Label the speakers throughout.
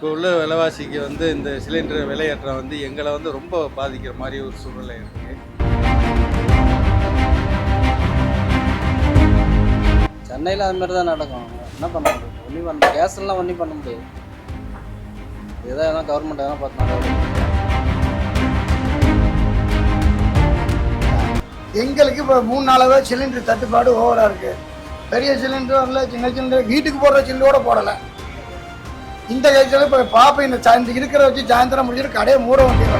Speaker 1: இப்போ உள்ள விலைவாசிக்கு வந்து இந்த சிலிண்டர் விலையேற்றம் வந்து எங்களை வந்து ரொம்ப பாதிக்கிற மாதிரி ஒரு சூழ்நிலை இருக்குது.
Speaker 2: சென்னையில் அது மாதிரி தான் நடக்கும். என்ன பண்ண முடியும்? ஒன்றும் பண்ண கேஸ்லாம் ஒன்றும் பண்ண முடியாது. இதுதான் எதனா கவர்மெண்ட் எதனா பார்த்து நடவடிக்கை.
Speaker 3: எங்களுக்கு இப்போ 3 நாளாவே சிலிண்டர் தட்டுப்பாடு ஓவராக இருக்குது. பெரிய சிலிண்டர் வரல, சின்ன சிலிண்டர் வீட்டுக்கு போடுற சிலிண்டரோட போடலை. இந்த கேஸில் இப்போ பாப்பா இந்த இருக்கிற வச்சு சாயந்தரம் முடிஞ்சிட்டு கடையை மூட வேண்டியது.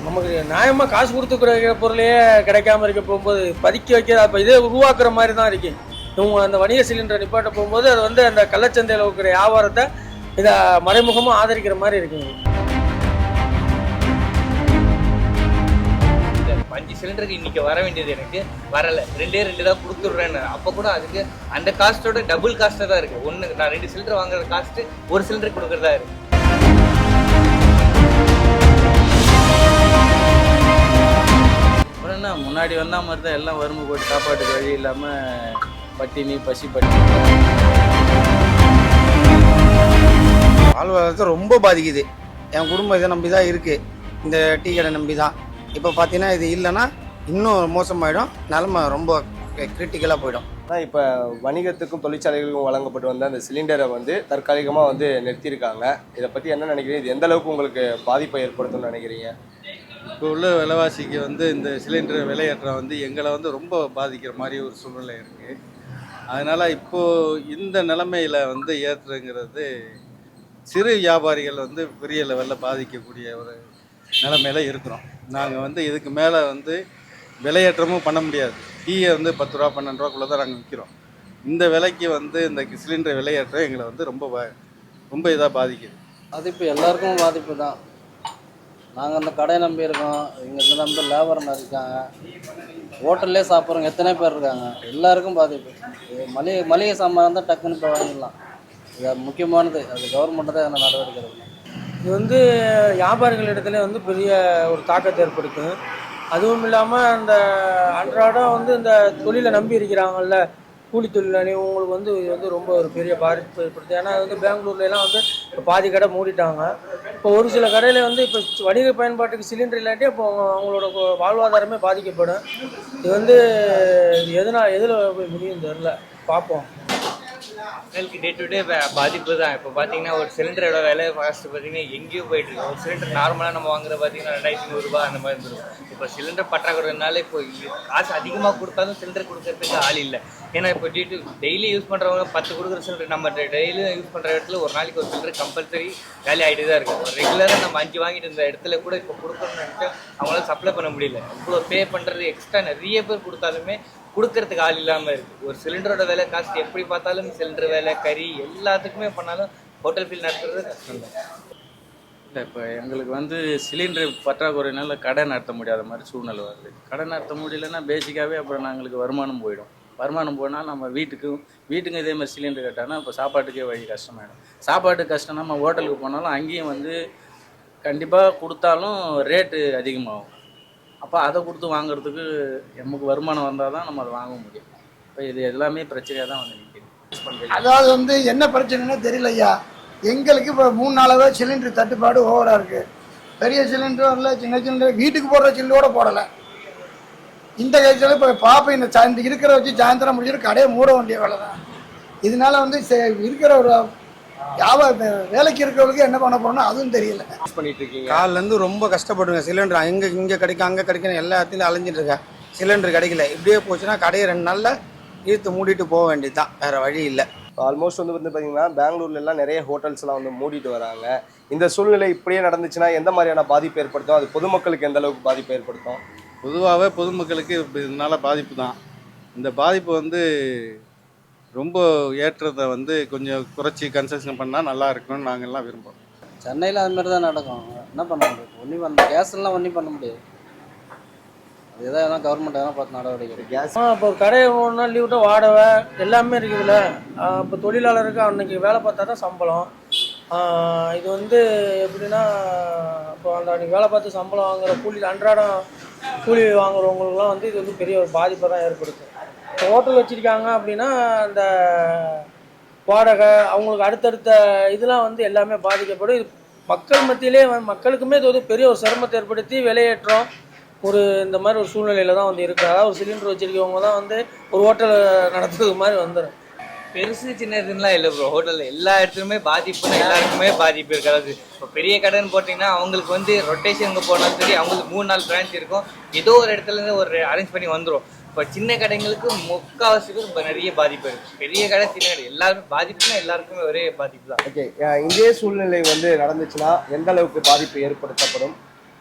Speaker 4: நமக்கு நியாயமாக காசு கொடுத்துக்கிற பொருளையே கிடைக்காம இருக்க போகும்போது பதுக்கி வைக்கிற அப்போ இதே உருவாக்குற மாதிரி தான் இருக்கு. இவங்க அந்த வணிக சிலிண்டரை நிப்பாட்ட போகும்போது அது வந்து அந்த கள்ளச்சந்தையில் இருக்கிற வியாபாரத்தை இதை மறைமுகமாக ஆதரிக்கிற மாதிரி இருக்குங்க.
Speaker 5: 5 சிலிண்டருக்கு இன்னைக்கு வர வேண்டியது எனக்கு வரலை, 2 தான் கொடுத்துட்றேன்னு. அப்போ கூட அதுக்கு அந்த காஸ்ட்டோட டபுள் காஸ்ட்டாக தான் இருக்குது. ஒன்று நான் 2 சிலிண்டர் வாங்குற காஸ்ட்டு 1 சிலிண்டர் கொடுக்குறதா இருக்குது.
Speaker 2: அப்புறம் என்ன முன்னாடி வந்தால் மாதிரி தான் எல்லாம் வறுமை போட்டு சாப்பாட்டுக்கு வழி இல்லாமல் பட்டினி பசி பட்டினி.
Speaker 6: வாழ்வாதாரத்தை ரொம்ப பாதிக்குது. என் குடும்பம் இதை நம்பி தான் இருக்குது, இந்த டீ கடை நம்பி தான். இப்போ பார்த்தீங்கன்னா இது இல்லைன்னா இன்னும் மோசமாயிடும், நிலமை ரொம்ப கிரிட்டிக்கலாக போயிடும்.
Speaker 7: இப்போ வணிகத்துக்கும் தொழிற்சாலைகளுக்கும் வழங்கப்பட்டு வந்த அந்த சிலிண்டரை வந்து தற்காலிகமாக வந்து நிறுத்தியிருக்காங்க. இதை பற்றி என்ன நினைக்கிறீங்க? இது எந்த அளவுக்கு உங்களுக்கு பாதிப்பை ஏற்படுத்தும்னு நினைக்கிறீங்க?
Speaker 1: இப்போ உள்ள விலைவாசிக்கு வந்து இந்த சிலிண்டர் விலையேற்றம் வந்து எங்களை வந்து ரொம்ப பாதிக்கிற மாதிரி ஒரு சூழ்நிலை இருக்குது. அதனால் இப்போது இந்த நிலைமையில் வந்து ஏற்றுங்கிறது சிறு வியாபாரிகள் வந்து பெரிய லெவலில் பாதிக்கக்கூடிய ஒரு நிலைமையில் இருக்கிறோம். நாங்கள் வந்து இதுக்கு மேலே வந்து விலையேற்றமும் பண்ண முடியாது. டீயை வந்து 10 ரூபா 12 ரூபாக்குள்ளே தான் நாங்கள் விற்கிறோம். இந்த விலைக்கு வந்து இந்த சிலிண்டர் விலையேற்றம் எங்களை வந்து ரொம்ப இதாக பாதிக்குது.
Speaker 2: அது இப்போ எல்லாருக்கும் பாதிப்பு தான். நாங்கள் அந்த கடையை நம்பி இருக்கோம், இங்கே இந்த நம்பி லேபர் இருக்காங்க, ஹோட்டல்லே சாப்பிட்றவங்க எத்தனை பேர் இருக்காங்க, எல்லாருக்கும் பாதிப்பு. மளிகை சாமான் தான் டக்குன்னு இப்போ வாங்கிடலாம். இது முக்கியமானது, அது கவர்மெண்ட்டு தான் என்ன நடவடிக்கை எடுக்கணும்.
Speaker 4: இது வந்து வியாபாரிகள் இடத்துல வந்து பெரிய ஒரு தாக்கத்தை ஏற்படுத்தும். அதுவும் இல்லாமல் அந்த அன்றாடம் வந்து இந்த தொழிலை நம்பி இருக்கிறாங்கல்ல, கூலி தொழிலாளி, உங்களுக்கு வந்து இது வந்து ரொம்ப ஒரு பெரிய பாதிப்பு ஏற்படுத்தும். ஏன்னா அது வந்து பெங்களூர்லாம் வந்து இப்போ பாதி கடை மூடிட்டாங்க. இப்போ ஒரு சில கடையில் வந்து இப்போ வணிக பயன்பாட்டுக்கு சிலிண்டர் இல்லாட்டி அப்போ அவங்களோட வாழ்வாதாரமே பாதிக்கப்படும். இது வந்து எதில் போய் முடியும் தெரில, பார்ப்போம்.
Speaker 5: மக்களுக்கு டே டு டே பாதிப்பு தான். இப்போ பார்த்தீங்கன்னா ஒரு சிலிண்டரோட விலை ஃபர்ஸ்ட் பார்த்தீங்கன்னா எங்கேயோ போயிட்டு இருக்கு. ஒரு சிலிண்டர் நார்மலாக நம்ம வாங்குற பார்த்தீங்கன்னா 2100 ரூபா அந்த மாதிரி இருந்துடும். இப்போ சிலிண்டர் பற்றாக்குறதுனால இப்போ காசு அதிகமாக கொடுத்தாலும் சிலிண்டர் கொடுக்கறதுக்கு ஆள் இல்லை. ஏன்னா இப்போ டெய்லி யூஸ் பண்ணுறவங்க 10 கொடுக்குற சிலிண்டர் நம்ம டெய்லியும் யூஸ் பண்ணுற இடத்துல ஒரு நாளைக்கு ஒரு சிலிண்டர் கம்பல்சரி வேலை ஆகிட்டு தான் இருக்குது. ஒரு ரெகுலராக நம்ம 5 வாங்கிட்டு இருந்த இடத்துல கூட இப்போ கொடுக்கணும்னு நினச்சா அவங்களால சப்ளை பண்ண முடியல. இவ்வளோ பே பண்ணுறது எக்ஸ்ட்ரா நிறைய பேர் கொடுத்தாலுமே கொடுக்கறதுக்கு ஆள் இல்லாமல் இருக்குது. ஒரு சிலிண்டரோட விலை காஸ்ட் எப்படி பார்த்தாலும் சிலிண்டர் வேலை கறி எல்லாத்துக்குமே பண்ணாலும் ஹோட்டல் ஃபீல் நடத்துறது கஷ்டம் தான்.
Speaker 2: இல்லை, இப்போ எங்களுக்கு வந்து சிலிண்டர் பற்றாக்குறையினால கடை நடத்த முடியாத மாதிரி சூழ்நிலை வருது. கடை நடத்த முடியலன்னா பேசிக்காகவே அப்புறம் நாங்களுக்கு வருமானம் போயிடும். வருமானம் போனால் நம்ம வீட்டுக்கும் இதே மாதிரி சிலிண்டர் கேட்டாங்கன்னா இப்போ சாப்பாட்டுக்கே வழி கஷ்டமாயிடும். சாப்பாட்டுக்கு கஷ்டம், நம்ம ஹோட்டலுக்கு போனாலும் அங்கேயும் வந்து கண்டிப்பாக கொடுத்தாலும் ரேட்டு அதிகமாகும். அப்போ அதை கொடுத்து வாங்குறதுக்கு நமக்கு வருமானம் வந்தால் தான் நம்ம அதை வாங்க முடியும். இப்போ இது எல்லாமே பிரச்சனையாக தான் வந்து நிற்கிது.
Speaker 3: அதாவது வந்து என்ன பிரச்சனைன்னு தெரியல ஐயா. எங்களுக்கு இப்போ 3 நாளாவே சிலிண்டர் தட்டுப்பாடு ஓவராக இருக்குது. பெரிய சிலிண்டர் வரல, சின்ன சிலிண்டர் வீட்டுக்கு போடுற சிலிண்டரோட போடலை. இந்த கேஸில் இப்போ பாப்பா இந்த இருக்கிற வச்சு சாயந்தரம் முடிஞ்சிட்டு கடையை மூட வேண்டிய வேலை தான். இதனால வந்து இருக்கிற ஒரு வேலைக்கு இருக்கிறவங்களுக்கு என்ன பண்ண போறோம்னா அதுவும் தெரியல.
Speaker 7: பண்ணிட்டு இருக்கீங்க.
Speaker 6: காலிலேருந்து ரொம்ப கஷ்டப்படுங்க. சிலிண்டர் இங்கே கிடைக்கும் அங்கே கிடைக்கும் எல்லாத்தையும் அலைஞ்சிட்டு இருக்கேன். சிலிண்டர் கிடைக்கல. இப்படியே போச்சுன்னா கடையை 2 நாளில் இழுத்து மூடிட்டு போக வேண்டியது தான், வேறு வழி இல்லை.
Speaker 7: ஆல்மோஸ்ட் வந்து பார்த்தீங்கன்னா பெங்களூர்லாம் நிறைய ஹோட்டல்ஸ்லாம் வந்து மூடிட்டு வராங்க. இந்த சூழ்நிலை இப்படியே நடந்துச்சுன்னா எந்த மாதிரியான பாதிப்பு ஏற்படுத்தும்? அது பொதுமக்களுக்கு எந்த அளவுக்கு பாதிப்பு ஏற்படுத்தும்?
Speaker 1: பொதுவாகவே பொதுமக்களுக்கு இதனால் பாதிப்பு தான். இந்த பாதிப்பு வந்து ரொம்ப ஏற்றத்தை வந்து கொஞ்சம் குறைச்சி கன்செஷன் பண்ணால் நல்லா இருக்குன்னு நாங்கள்லாம் விரும்புகிறோம்.
Speaker 2: சென்னையில் அது மாதிரி தான் நடக்கும். என்ன பண்ண முடியும்? ஒன்றும் பண்ண கேஸ்லாம் ஒன்றும் பண்ண முடியாது. அது எதனா கவர்மெண்ட் எதனா பார்த்து நடவடிக்கை.
Speaker 7: கேஸ்
Speaker 4: இப்போ கடை 1 நாள் லீவ்ட்டு வாடகை எல்லாமே இருக்குதுல்ல. இப்போ தொழிலாளருக்கு அன்றைக்கி வேலை பார்த்தா தான் சம்பளம். இது வந்து எப்படின்னா இப்போ அந்த அன்றைக்கி வேலை பார்த்து சம்பளம் வாங்குகிற கூலி அன்றாடம் கூலி வாங்குறவங்களுக்குலாம் வந்து இது வந்து பெரிய ஒரு பாதிப்பை தான் ஏற்படுத்தும். இப்போ ஹோட்டல் வச்சுருக்காங்க அப்படின்னா அந்த வாடகை, அவங்களுக்கு அடுத்தடுத்த இதெல்லாம் வந்து எல்லாமே பாதிக்கப்படும். இது மக்கள் மத்தியிலே மக்களுக்குமே இது வந்து பெரிய ஒரு சிரமத்தை ஏற்படுத்தி விலையேற்றம் ஒரு இந்த மாதிரி ஒரு சூழ்நிலையில தான் வந்து இருக்குது. அதாவது ஒரு சிலிண்டர் வச்சிருக்கவங்க தான் வந்து ஒரு ஹோட்டல் நடத்துறது மாதிரி வந்துடும்.
Speaker 5: பெருசு சின்னதுலாம் இல்லை ப்ரோ. ஹோட்டலில் எல்லா இடத்துலையுமே பாதிப்புன்னா எல்லாருக்குமே பாதிப்பு இருக்குது. அதாவது இப்போ பெரிய கடைன்னு போட்டிங்கன்னா அவங்களுக்கு வந்து ரொட்டேஷனுக்கு போனாலும் சரி, அவங்களுக்கு 3-4 பிரான்ச் இருக்கும், ஏதோ ஒரு இடத்துலேருந்து ஒரு அரேஞ்ச் பண்ணி வந்துடும். இப்போ சின்ன கடைங்களுக்கு முக்கால்வாசி பேர் இப்போ நிறைய பாதிப்பு இருக்குது. பெரிய கடை சின்ன கடை எல்லாருமே பாதிப்புனா எல்லாருக்குமே ஒரே பாதிப்பு தான்.
Speaker 7: ஓகே, இதே சூழ்நிலை வந்து நடந்துச்சுன்னா எந்த அளவுக்கு பாதிப்பு ஏற்படுத்தப்படும்?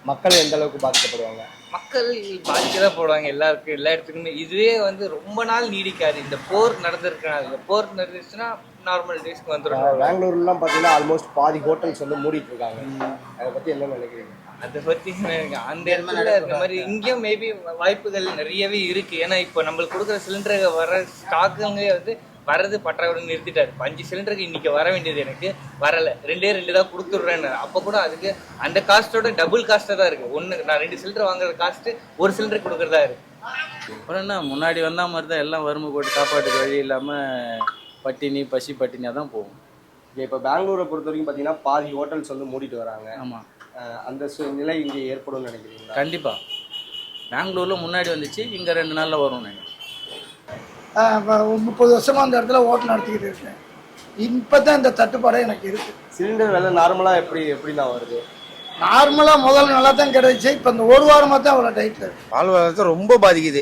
Speaker 7: மக்கள் எந்த அளவுக்கு பாதிக்கப்படுவாங்க?
Speaker 5: மக்கள் பாதிக்க தான் போடுவாங்க எல்லாருக்கும், எல்லா இடத்துக்குமே. இதுவே வந்து ரொம்ப நாள் நீடிக்காது. இந்த போர் நடந்திருக்கனால, இந்த போர் நடந்துச்சுன்னா நார்மல் டேஸ்க்கு வந்துடும்.
Speaker 7: பெங்களூர்லாம் பார்த்தீங்கன்னா ஆல்மோஸ்ட் பாதி ஹோட்டல்ஸ் வந்து மூடிட்டு இருக்காங்க. அதை பற்றி என்ன நினைக்கிறீங்க?
Speaker 5: அதை பற்றி அந்த இடத்துல இந்த மாதிரி இங்கேயும் மேபி வாய்ப்புகள் நிறையவே இருக்குது. ஏன்னா இப்போ நம்மளுக்கு கொடுக்குற சிலிண்டர் வர ஸ்டாக்குங்க வந்து வர்றது பற்றாக்குறை நிறுத்திட்டாரு. 5 சிலிண்டருக்கு இன்னைக்கு வர வேண்டியது எனக்கு வரலை, 2 தான் கொடுத்துட்றேன்னு. அப்போ கூட அதுக்கு அந்த காஸ்ட்டோட டபுள் காஸ்ட்டாக தான் இருக்குது. நான் 2 சிலிண்டர் வாங்குற காஸ்ட்டு 1 சிலிண்டர் கொடுக்குறதா இருக்குது.
Speaker 2: அப்புறம் என்ன, முன்னாடி வந்த மாதிரி தான் எல்லாம் வறுமை போட்டு சாப்பாட்டுக்கு வழி இல்லாமல் பட்டினி பட்டினியாக தான் போகும்.
Speaker 7: இப்போ பெங்களூரை பொறுத்த வரைக்கும் பார்த்தீங்கன்னா பாதி ஹோட்டல்ஸ் வந்து மூடிட்டு வராங்க.
Speaker 2: ஆமாம்,
Speaker 7: அந்த நிலை இங்கே ஏற்படும் நினைக்கிறீங்களா?
Speaker 2: கண்டிப்பாக. பெங்களூரில் முன்னாடி வந்துச்சு, இங்கே 2 நாளில் வரும் நினைக்கிறேன்.
Speaker 3: 30 வருஷமாக அந்த இடத்துல ஹோட்டல் நடத்திக்கிட்டு இருக்கேன். இப்போ தான் இந்த தட்டுப்பாடே எனக்கு இருக்குது.
Speaker 7: சிலிண்டர் விலை நார்மலாக எப்படிலாம் வருது?
Speaker 3: நார்மலாக முதல்ல நல்லா தான் கிடைச்சி, இப்போ இந்த ஒரு வாரமாக தான் அவ்வளோ டைட்டில் இருக்குது.
Speaker 6: வாழ்வாதாரத்தை ரொம்ப பாதிக்குது.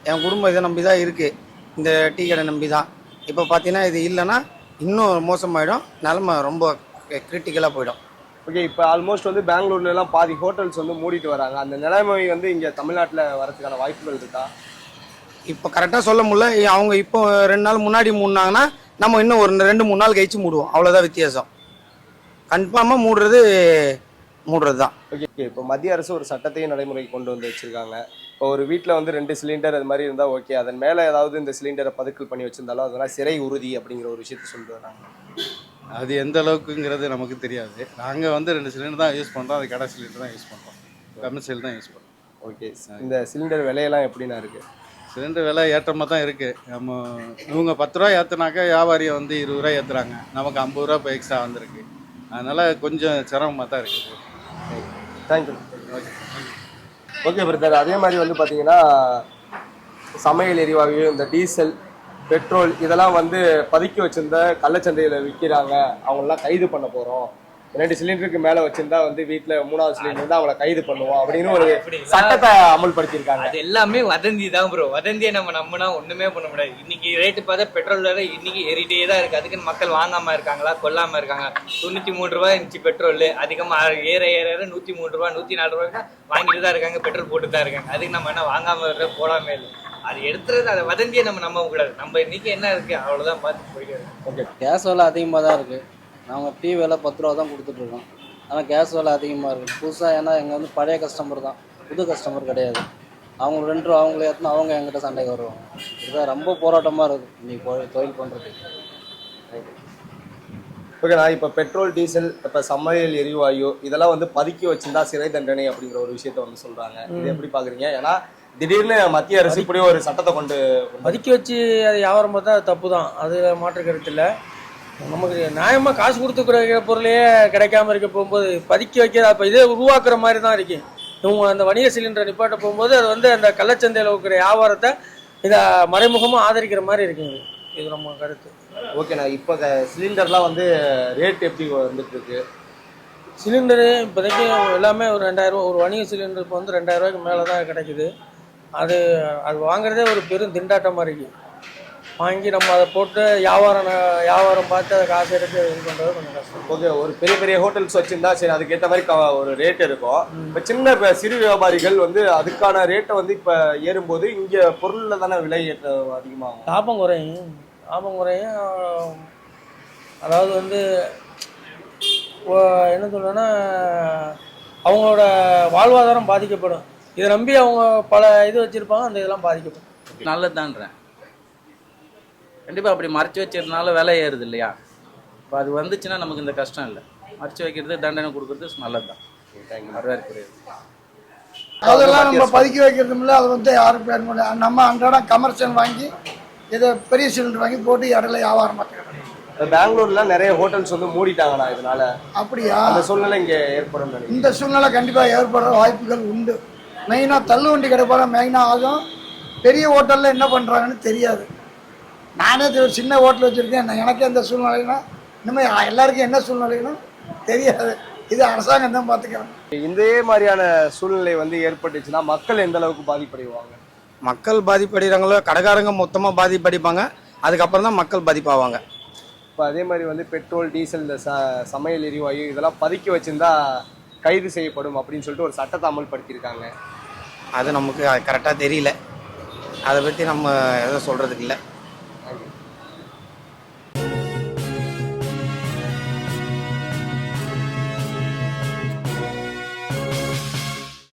Speaker 6: என் குடும்பம் இதை நம்பி தான் இருக்குது, இந்த டீ கடை நம்பி தான். இப்போ பார்த்தீங்கன்னா இது இல்லைன்னா இன்னும் மோசமாயிடும், நிலமை ரொம்ப கிரிட்டிக்கலாக போயிடும்.
Speaker 7: ஓகே, இப்போ ஆல்மோஸ்ட் வந்து பெங்களூர்லாம் பாதி ஹோட்டல்ஸ் வந்து மூடிட்டு வராங்க. அந்த நிலைமை வந்து இங்கே தமிழ்நாட்டில் வரதுக்கான வாய்ப்புகள் இருக்கா?
Speaker 6: இப்போ கரெக்டாக சொல்ல முடியல. அவங்க இப்போ 2 நாள் முன்னாடி மூடினாங்கன்னா நம்ம இன்னும் ஒரு 2-3 நாள் கழிச்சு மூடுவோம், அவ்வளோதான் வித்தியாசம். கன்ஃபார்மாக மூடுறது தான்.
Speaker 7: ஓகே, இப்போ மத்திய அரசு ஒரு சட்டத்தையும் நடைமுறைக்கு கொண்டு வந்து வச்சுருக்காங்க. இப்போ ஒரு வீட்டில் வந்து 2 சிலிண்டர் அது மாதிரி இருந்தால் ஓகே, அதன் மேலே ஏதாவது இந்த சிலிண்டரை பதுக்கல் பண்ணி வச்சுருந்தாலும் அதெல்லாம் சிறை உறுதி அப்படிங்கிற ஒரு விஷயத்தை சொல்லிட்டு வராங்க.
Speaker 1: அது எந்த அளவுக்குங்கிறது நமக்கு தெரியாது. நாங்கள் வந்து 2 சிலிண்டர் தான் யூஸ் பண்ணுறோம், அது கடை சிலிண்டர் தான் யூஸ் பண்ணுறோம், கமர்ஷியல் தான் யூஸ் பண்ணுறோம்.
Speaker 7: ஓகே, இந்த சிலிண்டர் விலையெல்லாம் எப்படின்னா இருக்குது?
Speaker 1: சிலிண்டர் விலை ஏற்றமாக தான் இருக்குது. நம்ம இவங்க 10 ரூபா ஏற்றுனாக்கா வியாபாரியை வந்து 20 ரூபா ஏற்றுறாங்க, நமக்கு 50 ரூபா இப்போ எக்ஸ்ட்ரா வந்திருக்கு. அதனால் கொஞ்சம் சிரமமாக தான் இருக்குது.
Speaker 7: தேங்க்யூ. ஓகே பிரதர், அதே மாதிரி வந்து பார்த்தீங்கன்னா சமையல் எரிவாயு, இந்த டீசல், பெட்ரோல் இதெல்லாம் வந்து பதுக்கி வச்சுருந்த கள்ளச்சந்தையில் விற்கிறாங்க, அவங்களெலாம் கைது பண்ண போகிறோம். 2 சிலிண்டருக்கு மேலே வச்சுருந்தா வந்து வீட்டில் 3வது சிலிண்டர் தான் அவங்கள கைது பண்ணுவோம் அப்படின்னு ஒரு சட்டத்தை அமல்படுத்தியிருக்காங்க.
Speaker 5: அது எல்லாமே வதந்தி தான் ப்ரோ. வதந்தியை நம்ம நம்பினா ஒன்றுமே பண்ண முடியாது. இன்னைக்கு ரேட்டு பார்த்தா பெட்ரோல் விலை இன்னைக்கு ஏறிட்டே தான் இருக்குது. அதுக்குன்னு மக்கள் வாங்காமல் இருக்காங்களா, கொல்லாமல் இருக்காங்க? 93 ரூபா இருந்துச்சு பெட்ரோல், அதிகமாக ஏற 103 ரூபா 104 ரூபாய்க்கு வாங்கிட்டு தான் இருக்காங்க, பெட்ரோல் போட்டு தான் இருக்காங்க. அதுக்கு நம்ம என்ன வாங்காமல் போடாமல் இல்லை. அது எடுத்துறது, அதை வதந்தியை நம்ம நம்ப கூடாது. நம்ம இன்னைக்கு என்ன இருக்குது அவ்வளோதான் பார்த்து போயிட்டு இருக்கு.
Speaker 7: ஓகே,
Speaker 8: கேஸ் விலை அதிகமாக தான் இருக்குது. நாங்கள் டீ விலை 10 ரூபா தான் கொடுத்துட்ருக்கோம், ஆனால் கேஸ் விலை அதிகமாக இருக்குது புதுசாக. ஏன்னா எங்கள் வந்து பழைய கஸ்டமர் தான், புது கஸ்டமர் கிடையாது. அவங்க 2 ரூபா அவங்களே ஏற்றினா அவங்க எங்கிட்ட சண்டைக்கு வருவாங்க. இதுதான் ரொம்ப போராட்டமாக இருக்குது இன்றைக்கி தொழில் பண்ணுறதுக்கு.
Speaker 7: ஓகே, நான் இப்போ பெட்ரோல், டீசல், இப்போ சமையல் எரிவாயு இதெல்லாம் வந்து பதுக்கி வச்சுருந்தா சிறை தண்டனை அப்படிங்கிற ஒரு விஷயத்த வந்து சொல்கிறாங்க. இது எப்படி பார்க்குறீங்க? ஏன்னா திடீர்னு மத்திய அரசு இப்படி ஒரு சட்டத்தை கொண்டு
Speaker 4: பதுக்கி வச்சு அது வியாபாரம் பார்த்தா அது தப்பு தான், அது மாற்று கருத்து இல்லை. நமக்கு நியாயமாக காசு கொடுத்துக்கிற பொருளையே கிடைக்காம இருக்க போகும்போது பதுக்கி வைக்கிற, அப்போ இதே உருவாக்குற மாதிரி தான் இருக்கு. இவங்க அந்த வணிக சிலிண்டரை நிப்பாட்ட போகும்போது அது வந்து அந்த கள்ளச்சந்தையில் இருக்கிற வியாபாரத்தை இதை மறைமுகமாக ஆதரிக்கிற மாதிரி இருக்குங்க. இது நம்ம கருத்து.
Speaker 7: ஓகேண்ணா, இப்போ சிலிண்டர்லாம் வந்து ரேட் எப்படி வந்துட்டு இருக்கு?
Speaker 4: சிலிண்டரு இப்போதைக்கு எல்லாமே ஒரு 2000 ரூபா, ஒரு வணிக சிலிண்டர் இப்போ வந்து 2000 ரூபாய்க்கு மேலே தான் கிடைக்குது. அது வாங்குறதே ஒரு பெரும் திண்டாட்டமாக இருக்குது. வாங்கி நம்ம அதை போட்டு வியாபாரம் பார்த்து அதை காசு எடுத்து இது பண்ணுறது கொஞ்சம் கஷ்டம்.
Speaker 7: ஓகே, ஒரு பெரிய பெரிய ஹோட்டல்ஸ் வச்சுருந்தா சரி, அதுக்கேற்ற மாதிரி ஒரு ரேட் இருக்கும். இப்போ சின்ன சிறு வியாபாரிகள் வந்து அதுக்கான ரேட்டை வந்து இப்போ ஏறும்போது இங்கே பொருளில் தானே விலை அதிகமாகும்,
Speaker 4: லாபம் குறையும். அதாவது வந்து என்ன சொல்றேன்னா அவங்களோட வாழ்வாதாரம் பாதிக்கப்படும். இதை நம்பி அவங்க பல இது வச்சுருப்பாங்க, அந்த இதெல்லாம் பாதிக்கப்படும்.
Speaker 2: நல்லதுதான்றேன். கண்டிப்பாக அப்படி மறைச்சி வச்சதுனால விலை ஏறுது இல்லையா? இப்போ அது வந்துச்சுன்னா நமக்கு இந்த கஷ்டம் இல்லை. மறைச்சி வைக்கிறது, தண்டனை கொடுக்குறது நல்லது தான்.
Speaker 3: அதெல்லாம் நம்ம பதுக்கி வைக்கிறது இல்லை. அது வந்து யாரும் பேர் முடியாது. நம்ம அன்றாடம் கமர்ஷியல் வாங்கி இதை பெரிய சிலிண்டர் வாங்கி போட்டு இடையில வியாபாரம் பார்த்துக்கிறோம்.
Speaker 7: இப்ப பெங்களூர்ல நிறைய ஹோட்டல்ஸ் வந்து மூடிட்டாங்கண்ணா இதனால.
Speaker 3: அப்படியா?
Speaker 7: அந்த சூழ்நிலை இங்க ஏற்படும் நினைக்கிறேன்.
Speaker 3: இந்த சூழ்நிலை கண்டிப்பாக ஏற்படுற வாய்ப்புகள் உண்டு. மெயினாக தள்ளுவண்டி கிடைப்பாக மெயினாக ஆகும். பெரிய ஹோட்டலில் என்ன பண்ணுறாங்கன்னு தெரியாது. நானே ஒரு சின்ன ஹோட்டல் வச்சுருக்கேன், எனக்கே இந்த சூழ்நிலைன்னா இனிமேல் எல்லாருக்கும் என்ன சூழ்நிலைன்னு தெரியாது. இது அரசாங்கம் தான் பார்த்துக்கிறேன்.
Speaker 7: இதே மாதிரியான சூழ்நிலை வந்து ஏற்பட்டுச்சுன்னா மக்கள் எந்த அளவுக்கு பாதிப்படைவாங்க?
Speaker 6: மக்கள் பாதிப்படைகிறாங்களோ, கடைக்காரங்க மொத்தமாக பாதிப்படைப்பாங்க. அதுக்கப்புறம் தான் மக்கள் பாதிப்பாவாங்க.
Speaker 7: இப்போ அதே மாதிரி வந்து பெட்ரோல், டீசல், இந்த சமையல் எரிவாயு இதெல்லாம் பதுக்கி வச்சிருந்தா கைது செய்யப்படும் அப்படின்னு சொல்லிட்டு ஒரு சட்டத்தை அமல்படுத்தியிருக்காங்க.
Speaker 6: அது நமக்கு கரெக்டாக தெரியல. அதை பற்றி நம்ம எதுவும் சொல்கிறதுக்கு இல்லை.